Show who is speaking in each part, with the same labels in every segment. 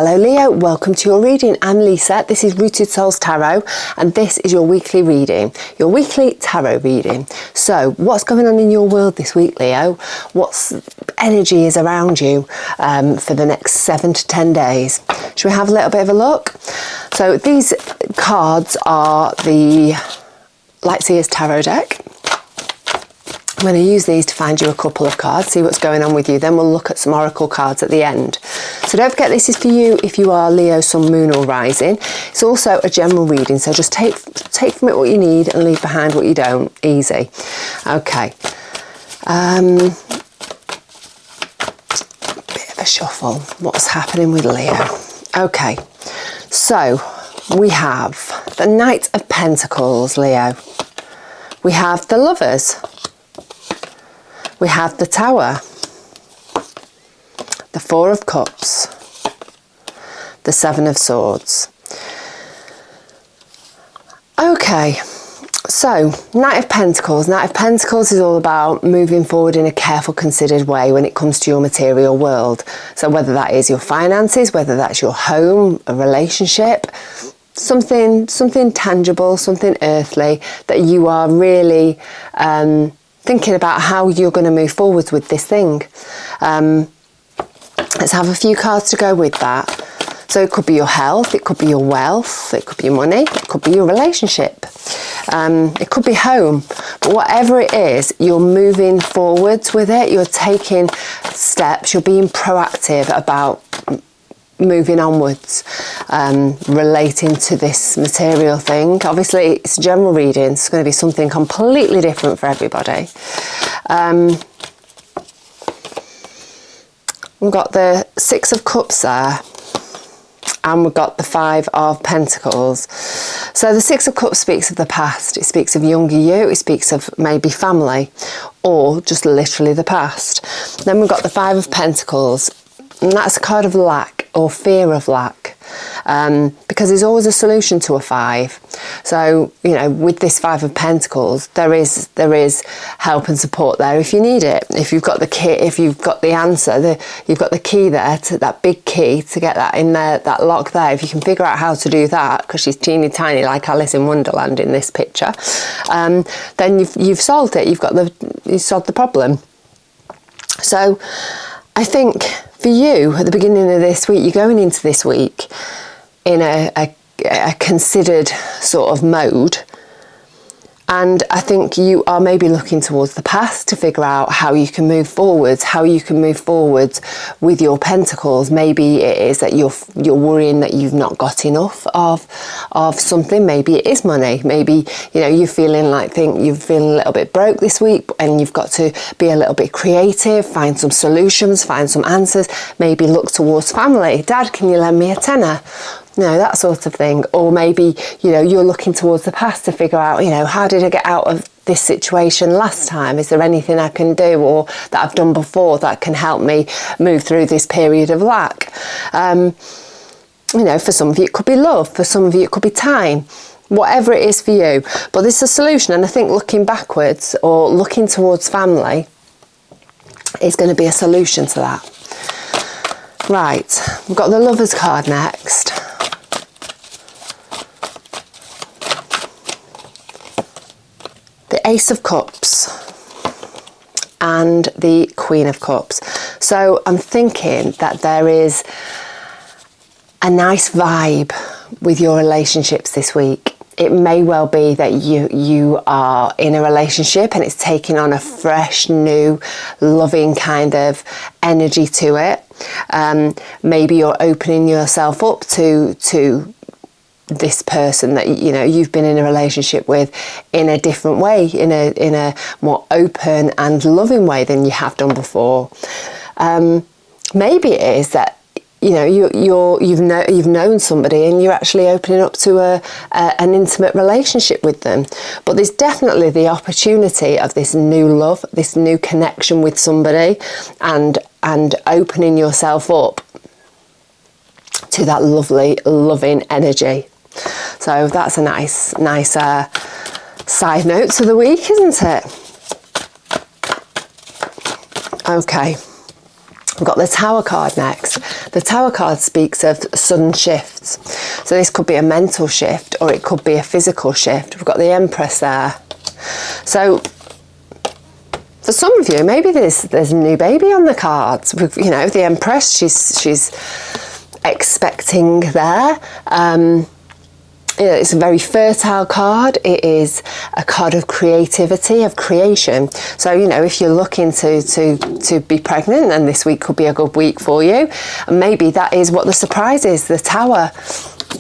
Speaker 1: Hello Leo, welcome to your reading. I'm Lisa, this is Rooted Souls Tarot and this is your weekly reading, your weekly tarot reading. So what's going on in your world this week, Leo? What energy is around you for the next 7 to 10 days? Should we have a little bit of a look? So these cards are the Lightseers Tarot deck. I'm going to use these to find you a couple of cards, see what's going on with you. Then we'll look at some oracle cards at the end. So don't forget, this is for you if you are Leo, Sun, Moon or Rising. It's also a general reading, so just take from it what you need and leave behind what you don't. Easy. Okay. Bit of a shuffle. What's happening with Leo? Okay. So we have the Knight of Pentacles, Leo. We have the Lovers. We have the Tower, the Four of Cups, the Seven of Swords. Okay, so Knight of Pentacles. Knight of Pentacles is all about moving forward in a careful, considered way when it comes to your material world. So whether that is your finances, whether that's your home, a relationship, something tangible, something earthly that you are really thinking about how you're going to move forward with this thing. Let's have a few cards to go with that. So it could be your health, it could be your wealth, it could be your money, it could be your relationship, it could be home. But whatever it is, you're moving forwards with it, you're taking steps, you're being proactive about moving onwards, relating to this material thing. Obviously it's a general reading, it's going to be something completely different for everybody. We've got the Six of Cups there and we've got the Five of Pentacles. So the Six of Cups speaks of the past, it speaks of younger you, it speaks of maybe family or just literally the past. Then we've got the Five of Pentacles, and that's a card of lack or fear of lack, because there's always a solution to a five. So, you know, with this Five of Pentacles, there is help and support there if you need it. If you've got the key, if you've got the answer, you've got the key there, to that big key to get that in there, that lock there. If you can figure out how to do that, because she's teeny tiny like Alice in Wonderland in this picture, then you've solved it. You've solved the problem. So I think for you, at the beginning of this week, you're going into this week in a considered sort of mode. And I think you are maybe looking towards the past to figure out how you can move forwards, with your pentacles. Maybe it is that you're worrying that you've not got enough of something. Maybe it is money. Maybe, you know, you're feeling a little bit broke this week and you've got to be a little bit creative, find some solutions, find some answers. Maybe look towards family. Dad, can you lend me a tenner? You know, that sort of thing. Or maybe, you know, you're looking towards the past to figure out, you know, how did I get out of this situation last time? Is there anything I can do or that I've done before that can help me move through this period of lack? You know, for some of you it could be love, for some of you it could be time, whatever it is for you. But there's a solution, and I think looking backwards or looking towards family is going to be a solution to that. Right, we've got the Lovers card next. The Ace of Cups and the Queen of Cups. So I'm thinking that there is a nice vibe with your relationships this week. It may well be that you are in a relationship and it's taking on a fresh, new, loving kind of energy to it. Maybe you're opening yourself up to this person that, you know, you've been in a relationship with in a different way, in a more open and loving way than you have done before. Maybe it is that, you know, you've known somebody and you're actually opening up to an intimate relationship with them. But there's definitely the opportunity of this new love, this new connection with somebody, and opening yourself up to that lovely, loving energy. So that's a nice side note to the week, isn't it? Okay. We've got the Tower card next. The Tower card speaks of sudden shifts. So this could be a mental shift or it could be a physical shift. We've got the Empress there. So for some of you, maybe there's a new baby on the cards. With, you know, the Empress, she's expecting there. It's a very fertile card. It is a card of creativity, of creation. So, you know, if you're looking to be pregnant, then this week could be a good week for you. And maybe that is what the surprise is, the Tower,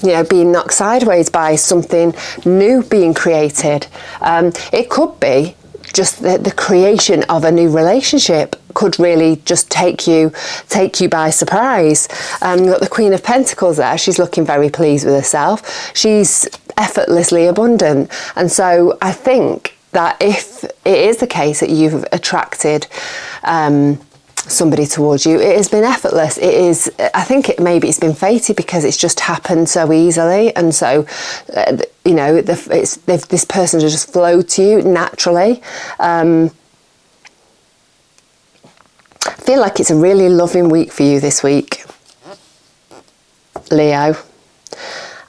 Speaker 1: you know, being knocked sideways by something new being created. It could be just the creation of a new relationship could really just take you by surprise. You've got the Queen of Pentacles there. She's looking very pleased with herself. She's effortlessly abundant. And so I think that if it is the case that you've attracted somebody towards you, it has been effortless. It is, I think it's been fated because it's just happened so easily. And so, you know, this person has just flowed to you naturally. I feel like it's a really loving week for you this week, Leo.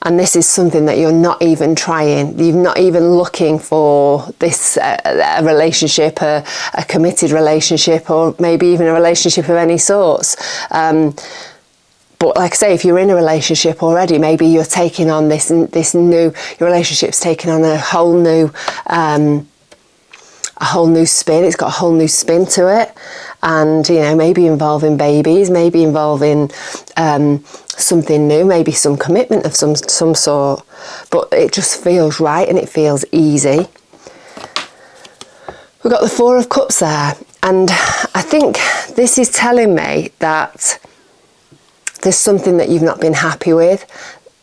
Speaker 1: And this is something that you're not even trying. You're not even looking for this a relationship, a committed relationship, or maybe even a relationship of any sorts. But like I say, if you're in a relationship already, maybe you're taking on this new. Your relationship's taking on a whole new spin. It's got a whole new spin to it. And, you know, maybe involving babies, maybe involving something new, maybe some commitment of some sort. But it just feels right and it feels easy. We've got the Four of Cups there. And I think this is telling me that there's something that you've not been happy with.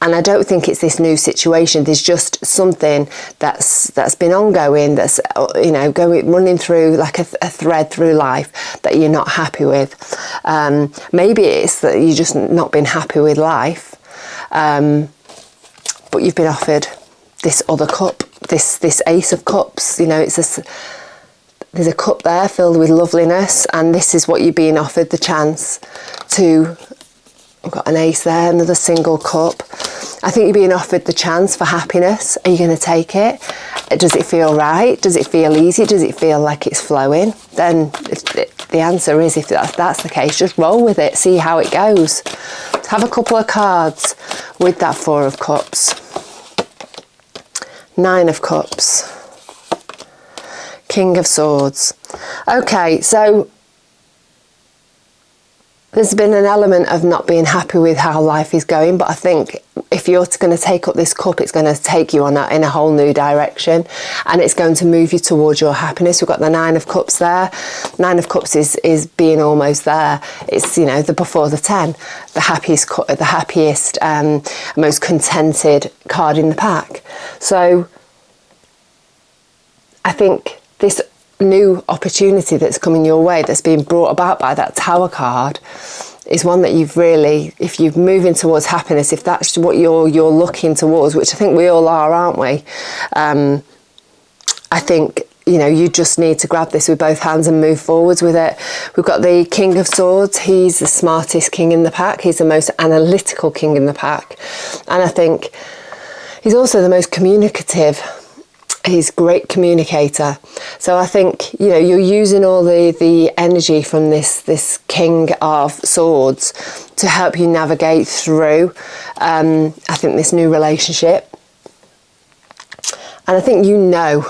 Speaker 1: And I don't think it's this new situation. There's just something that's been ongoing, that's, you know, running through like a thread through life that you're not happy with. Maybe it's that you've just not been happy with life, but you've been offered this other cup, this Ace of Cups. You know, there's a cup there filled with loveliness, and this is what you're being offered, the chance to. We've got an ace there, another single cup. I think you're being offered the chance for happiness. Are you going to take it? Does it feel right? Does it feel easy? Does it feel like it's flowing? Then the answer is, if that's the case, just roll with it. See how it goes. Have a couple of cards with that Four of Cups. Nine of Cups. King of Swords. Okay, so there's been an element of not being happy with how life is going, but I think if you're going to take up this cup, it's going to take you in a whole new direction, and it's going to move you towards your happiness. We've got the Nine of Cups there. Nine of Cups is being almost there. It's, you know, the before the 10, the happiest, most contented card in the pack. So I think this new opportunity that's coming your way, that's being brought about by that Tower card, is one that you've really, if you're moving towards happiness, if that's what you're looking towards, which I think we all are, aren't we? I think, you know, you just need to grab this with both hands and move forwards with it. We've got the King of Swords. He's the smartest king in the pack. He's the most analytical king in the pack. And I think he's also the most communicative. He's a great communicator. So I think, you know, you're using all the energy from this King of Swords to help you navigate through, I think, this new relationship. And I think you know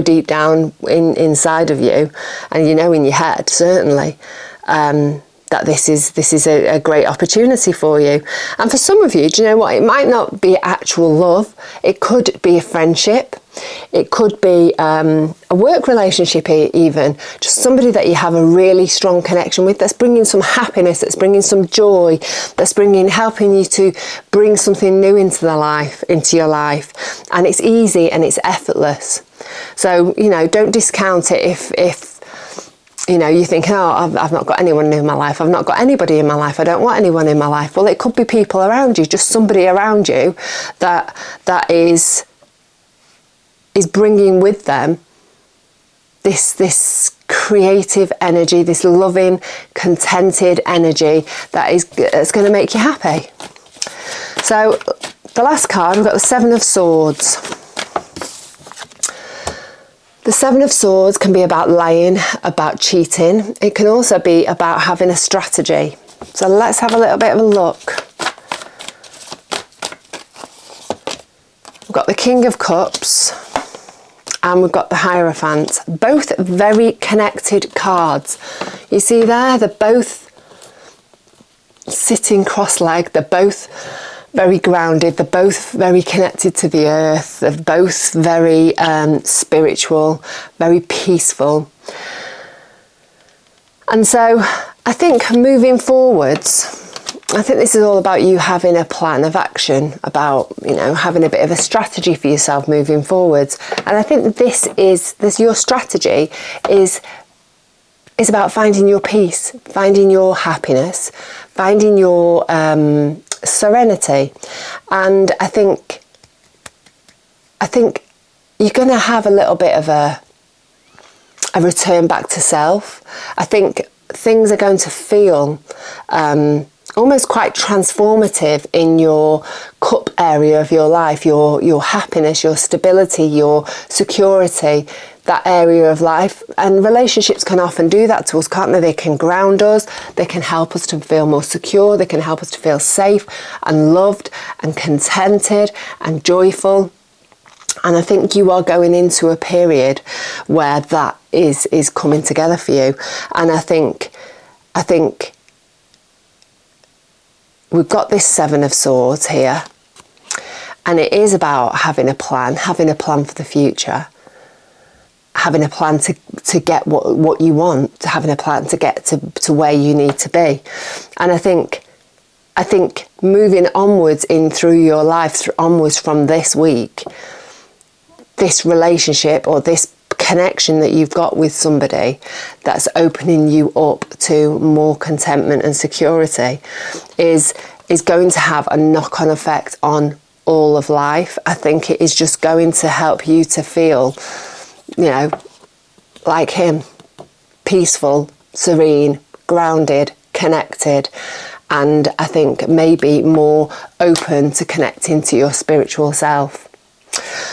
Speaker 1: deep down inside of you, and you know in your head, certainly, that this is a great opportunity for you. And for some of you, do you know what? It might not be actual love. It could be a friendship. It could be a work relationship even. Just somebody that you have a really strong connection with, that's bringing some happiness, that's bringing some joy, that's helping you to bring something new into your life. And it's easy and it's effortless. So, you know, don't discount it if you know, you think, oh, I've not got anyone new in my life. I've not got anybody in my life. I don't want anyone in my life. Well, it could be people around you, just somebody around you that is bringing with them this creative energy, this loving, contented energy that's going to make you happy. So the last card, we've got the Seven of Swords. The Seven of Swords can be about lying, about cheating. It can also be about having a strategy. So let's have a little bit of a look. We've got the King of Cups and we've got the Hierophant. Both very connected cards. You see there, they're both sitting cross-legged. They're both very grounded. They're both very connected to the earth. They're both very spiritual, very peaceful. And so I think moving forwards, I think this is all about you having a plan of action, about, you know, having a bit of a strategy for yourself moving forwards. And I think your strategy is about finding your peace, finding your happiness, finding your serenity. And I think you're going to have a little bit of a return back to self. I think things are going to feel almost quite transformative in your cup area of your life, your happiness, your stability, your security, that area of life. And relationships can often do that to us, can't they? They can ground us, they can help us to feel more secure, they can help us to feel safe and loved and contented and joyful. And I think you are going into a period where that is coming together for you. And I think we've got this Seven of Swords here, and it is about having a plan for the future, having a plan to get what you want, having a plan to get to where you need to be. And I think moving onwards through your life, onwards from this week, this relationship or this connection that you've got with somebody that's opening you up to more contentment and security is going to have a knock-on effect on all of life. I think it is just going to help you to feel, you know, like him, peaceful, serene, grounded, connected, and I think maybe more open to connecting to your spiritual self.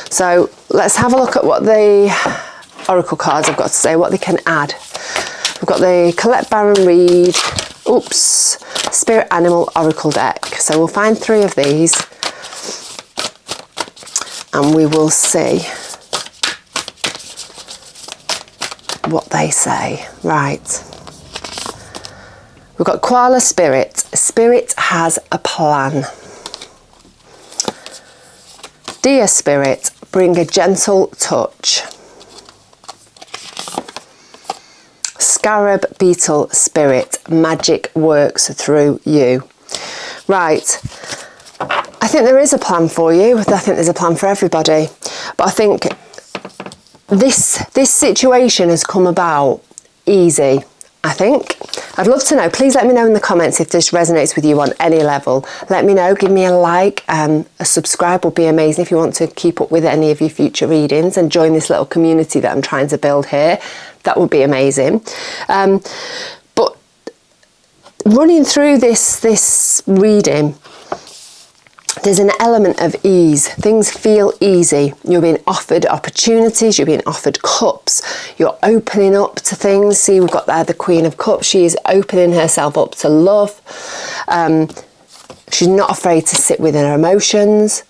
Speaker 1: So let's have a look at what the oracle cards have got to say, what they can add. We've got the Colette Baron Reid, Spirit Animal Oracle deck. So we'll find 3 of these and we will see what they say. Right. We've got Koala Spirit. Spirit has a plan. Dear Spirit, bring a gentle touch. Scarab Beetle Spirit, magic works through you. Right, I think there is a plan for you. I think there's a plan for everybody. But I think this situation has come about easy, I think. I'd love to know. Please let me know in the comments if this resonates with you on any level. Let me know. Give me a like. A subscribe would be amazing if you want to keep up with any of your future readings and join this little community that I'm trying to build here. That would be amazing. But running through this reading, there's an element of ease. Things feel easy. You're being offered opportunities, you're being offered cups, you're opening up to things. See, we've got there the Queen of Cups. She is opening herself up to love. She's not afraid to sit within her emotions.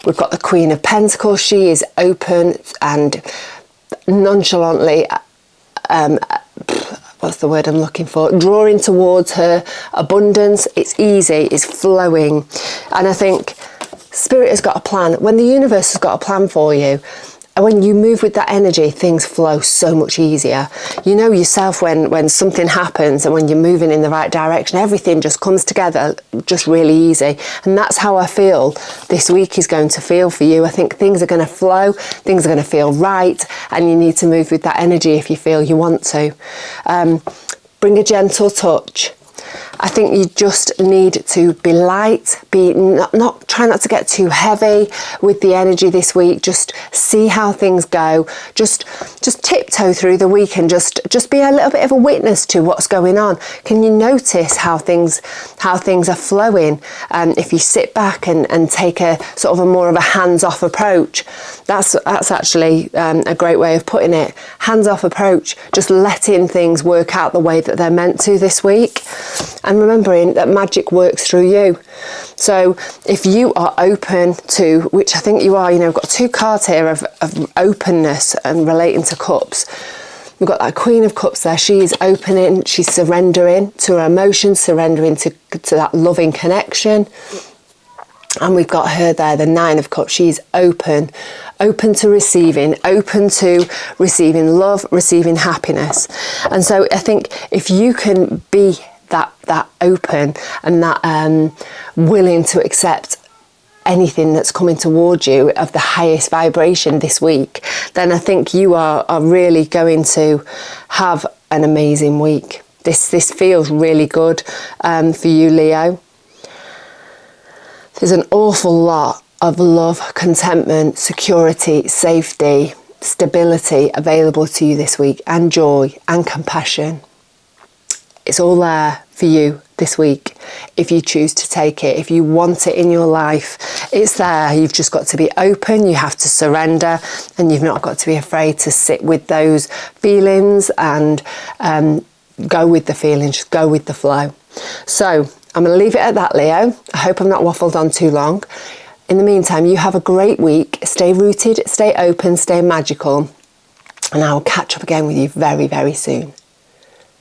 Speaker 1: We've got the Queen of Pentacles. She is open and nonchalantly, what's the word I'm looking for? Drawing towards her abundance. It's easy, it's flowing. And I think Spirit has got a plan. When the universe has got a plan for you, and when you move with that energy, things flow so much easier. You know yourself when something happens and when you're moving in the right direction, everything just comes together just really easy. And that's how I feel this week is going to feel for you. I think things are going to flow, things are going to feel right, and you need to move with that energy if you feel you want to. Bring a gentle touch. I think you just need to be light, try not to get too heavy with the energy this week. Just see how things go. Just tiptoe through the week and just be a little bit of a witness to what's going on. Can you notice how things are flowing? If you sit back and take a sort of a more of a hands-off approach, that's actually a great way of putting it. Hands-off approach, just letting things work out the way that they're meant to this week. And remembering that magic works through you. So if you are open to, which I think you are, we've got 2 cards here of openness and relating to cups. We've got that Queen of Cups there. She's opening, she's surrendering to her emotions, surrendering to that loving connection. And we've got her there, the 9 of Cups. She's open to receiving, open to receiving love, receiving happiness. And so I think if you can be that open and that willing to accept anything that's coming towards you of the highest vibration this week, then I think you are really going to have an amazing week. This feels really good for you, Leo. There's an awful lot of love, contentment, security, safety, stability available to you this week, and joy and compassion. It's all there for you this week if you choose to take it. If you want it in your life, it's there. You've just got to be open, you have to surrender, and you've not got to be afraid to sit with those feelings and go with the feelings, just go with the flow. So I'm going to leave it at that, Leo. I hope I've not waffled on too long. In the meantime, you have a great week. Stay rooted, stay open, stay magical, and I will catch up again with you very, very soon.